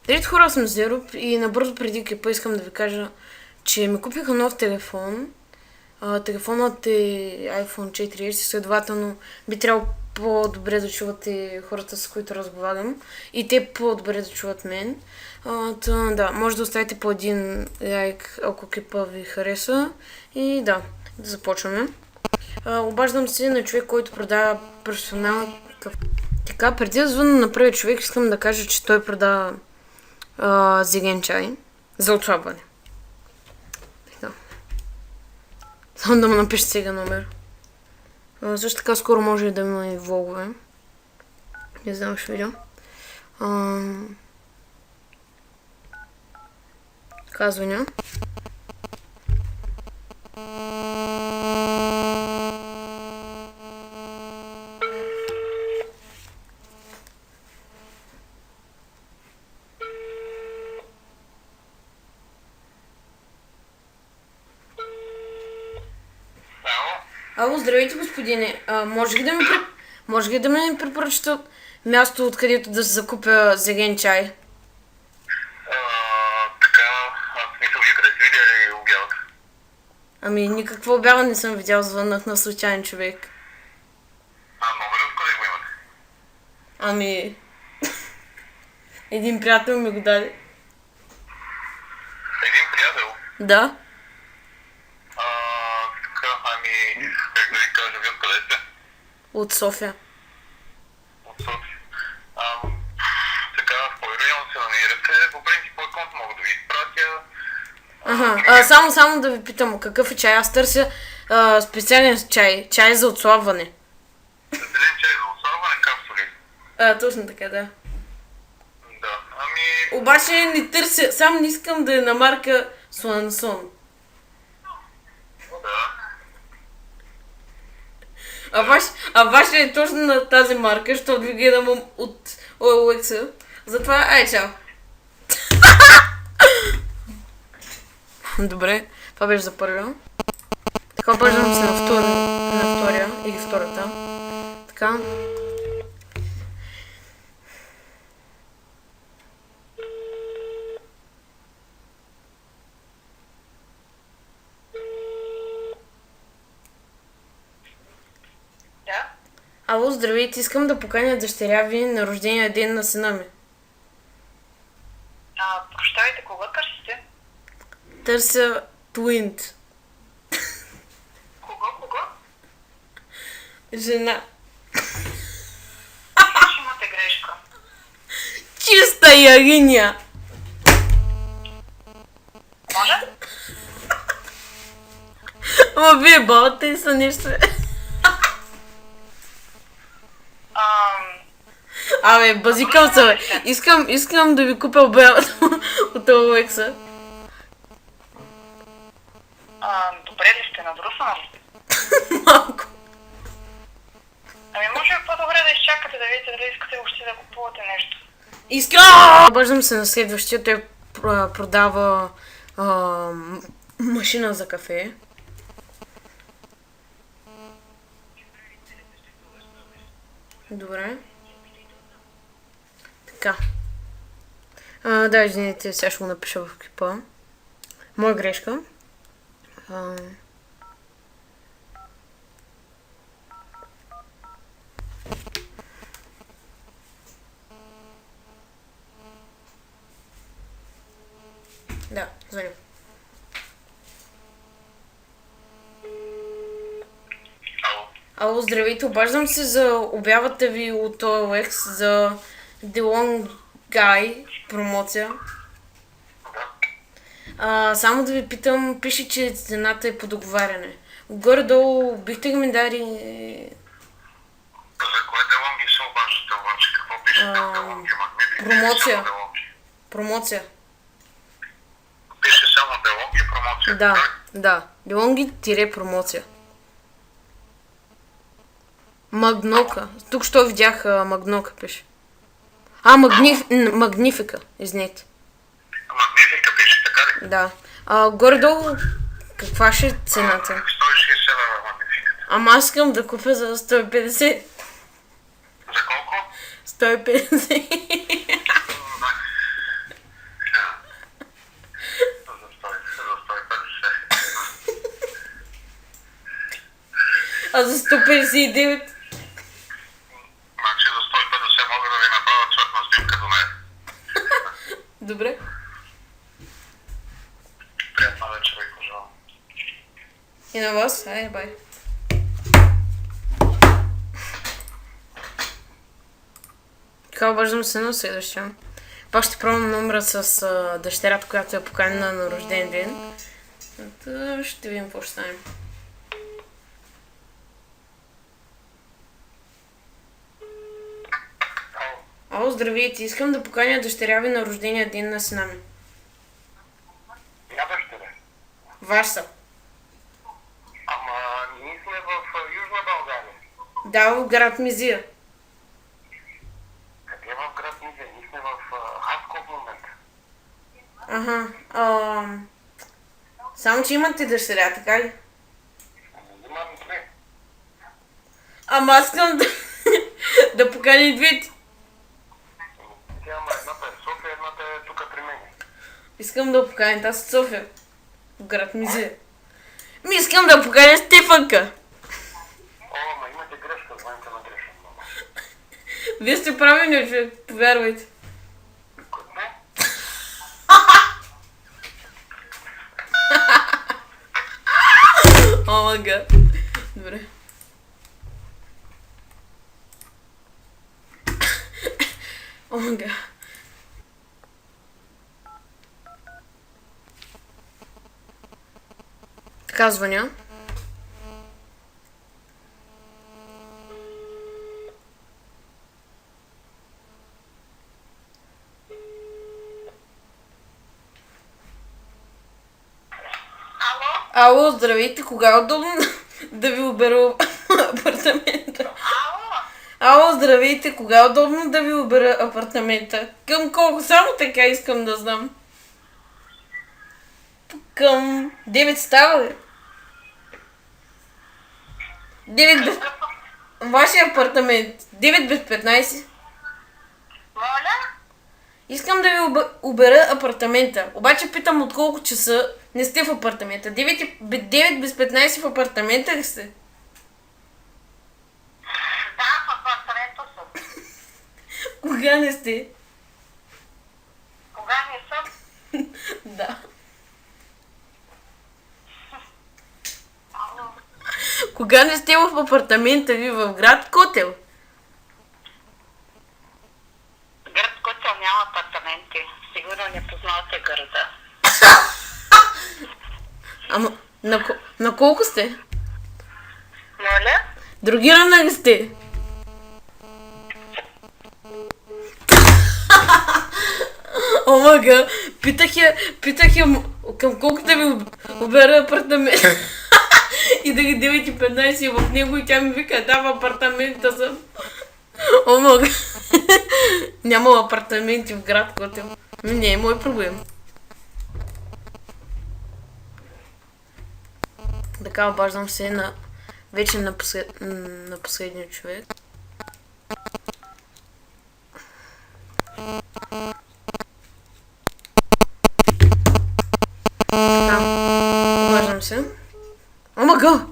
Здравейте хора, аз съм Зероб и набързо преди екипа искам да ви кажа, че ми купиха нов телефон. Телефонът е iPhone 4S, следователно би трябвало по-добре да чувате хората, с които разговарям и те по-добре да чуват мен. Да, може да оставите по един лайк, ако екипа ви хареса и да започваме. Обаждам се на човек, който продава професионален кафе. Така, преди да звънна на първия човек, искам да кажа, че той продава зелен чай за отслабване. Така. Само да му напиша сега номер. Също така скоро може да има и влогове. Не знам, ще видя. Казвания. Ало, здравейте, господине. Може ли да ми препоръчате място, откъдето да се закупя зелен чай? Така, аз мисля, че къде си видя обявата. Ами, никаква обява не съм видял, звъннах на случайен човек. Номера откъде го имате? Ами, един приятел ми го даде. Един приятел? Да? Така, как да ви кажа, вие откъде сте? От София. От София. Така, в кой район се намирате? По принцип, по конт мога да ви изпратя. Само да ви питам, какъв е чай? Аз търся специален чай. Чай за отслабване. Зелен чай за отслабване, капсули. Точно така, да. Да, Обаче не търся, само не искам да е на марка Слансон. да. А ваше е точно на тази марка, защото ви гледам от OLX. Затова, чао. Добре, това беше за първия. Така, обаждам се на втория или втората. Така. Да? Ало, здравейте, искам да поканя дъщеря ви на рождения ден на сина ми. Прощавайте, кого търсите? Търся Твинт. Кого? Жена. Ще имате грешка. Чиста Яриня. Може? Ама вие бавате ли са нещо? Абе, базикам се, бе. Искам да ви купя обявата от OLX. Добре ли сте, набрусана ли? Малко. Може би по-добре да изчакате да видите дали искате въобще да купувате нещо. Искам! Обаждам се на следващия, той продава машина за кафе. Добре. Така. Да, извините, сега ще го напиша в екипа. Моя грешка. Да, звъня. Ало, здравейте, обаждам се за обявата ви от OLX за The Long Guy промоция. Само да ви питам, пише, че цената е по договаряне. Горе-долу бихте ли ми дали... За кое делонги се обаждате обаче? Какво пише? Делонги Промоция. Промоция. Пише само делонги промоция. Да. Делонги-промоция. Магнока. Тук що видях Магнока пише. Магнифика, извинете. Магнифика пише, така ли? Да. Горе-долу, каква ще е цената? 160 лева магнификата. Ама аз искам да купя за 150. За колко? 150. А за 159? Значи за 150 мога да ви направя цветна снимка до нея. Добре. Приятна вечер ви пожелавам. И на вас. Айде, бай. Така, обаждам се на следващия. Пак ще пробвам номера с дъщерята, която е поканена на рожден ден. Ще видим какво ще стане. Ало, здравейте, искам да поканя дъщеря ви на рождения ден на сина ми. Я дъщеря. Ваш са. Ама ние сме в Южна България. Да, в град Мизия. Къде в град Мизия? Ние сме в Хаско в момента. Ага. Само, че имате дъщеря, така ли? Имам две. Ама аз искам да поканя и двете. Тя едната е в София, едната е тук при мен. Искам да поканя тази от София. В град Мизия. Искам да поканя Стефанка. О, ама имате грешка, звъните на грешен номер. Вие сте правилни, човек, повярвайте. Какво? О, мага. Добре. О, мага. Така звъня. Ало, здравейте, кога е удобно да ви обера апартамента? Ало, здравейте, кога е удобно да ви обера апартамента? Към колко? Само така искам да знам. Към 9 става ли? 9 без... Вашия апартамент. 9 без 15. Моля? Искам да ви обера апартамента. Обаче питам от колко часа не сте в апартамента. 9 без 15 в апартамента ли сте? Да, в апартамента съм. Кога не сте? Кога не съм? Да. Ало. Кога не сте в апартамента ви в град Котел? Град Котел няма апартаменти. Сигурно не познавате града. Ама на колко сте? Моля? Другирана ли сте? Омага, питах я към колко да ви обера апартамент. И да ги 9:15 в него и тя ми вика, да, в апартамента съм. Омага. Няма апартаменти в град Котел. Не е мой проблем. Така, обаждам се вече на последния човек. Така, обаждам се. Омага!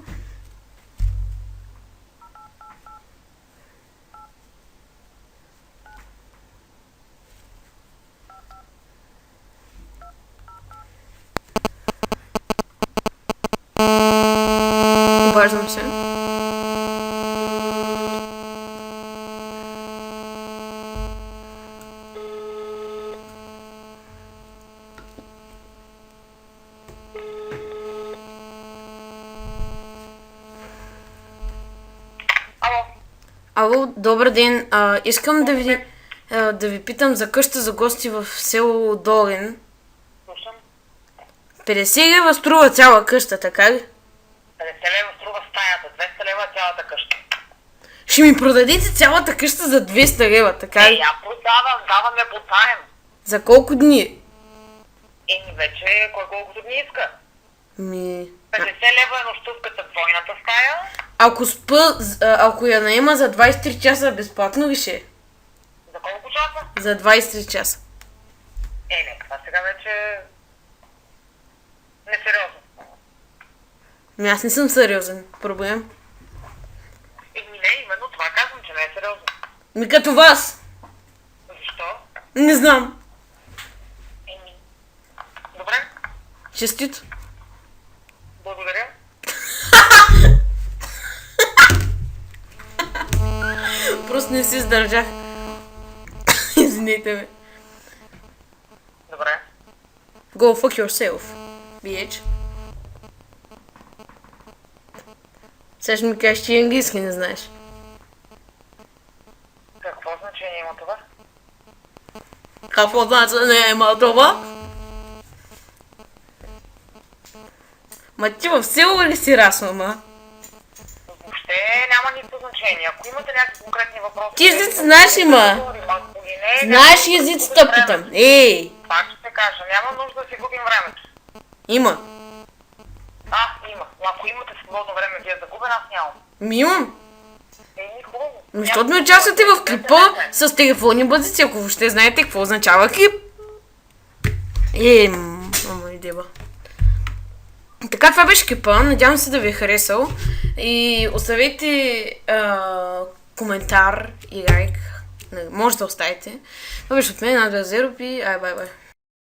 Обаждам се. Ало. Ало, добър ден. Искам да ви питам за къща за гости в село Долин. Слушам. 50 лева струва цяла къща, така ли? 50 лева струва стаята, 200 лева цялата къща. Ще ми продадете цялата къща за 200 лева, така ли? Я продавам, даваме по таем. За колко дни? Вече кой колкото дни иска. 50 лева е нощувката в двойната стая. Ако я наема за 23 часа, безплатно ли ще е? За колко часа? За 23 часа. Не, това сега вече несериозно. Аз не съм сериозен. Проблем. Не, именно това казвам, че не е сериозно. Ми като вас. Защо? Не знам. Еми. Добре, Честито. благодаря. Просто не си издържах. Извините ме. Добре. Go fuck yourself, bitch. Сега ще ми кажеш, че и английски не знаеш. Какво значение има това? Какво значение има това? Ма ти в село ли си расла, ма? Въобще няма никакво значение. Ако имате някакви конкретни въпроси... Ти езици знаеш ли, ма? Знаеш ли езиците, питам? Ей! Пак ще те кажа, няма нужда да си губим времето. Има. Има. Но ако имате свободно време вие да губя, аз нямам. Ми имам. Хубаво. Защото ми участвате в клипа с телефонни бъдици, ако въобще знаете какво означава клип. Мама и деба. Така, това беше клипа. Надявам се да ви е харесал. И оставете коментар и лайк. Може да оставите. Това беше от мен, Надя Зеропи. Бай, бай.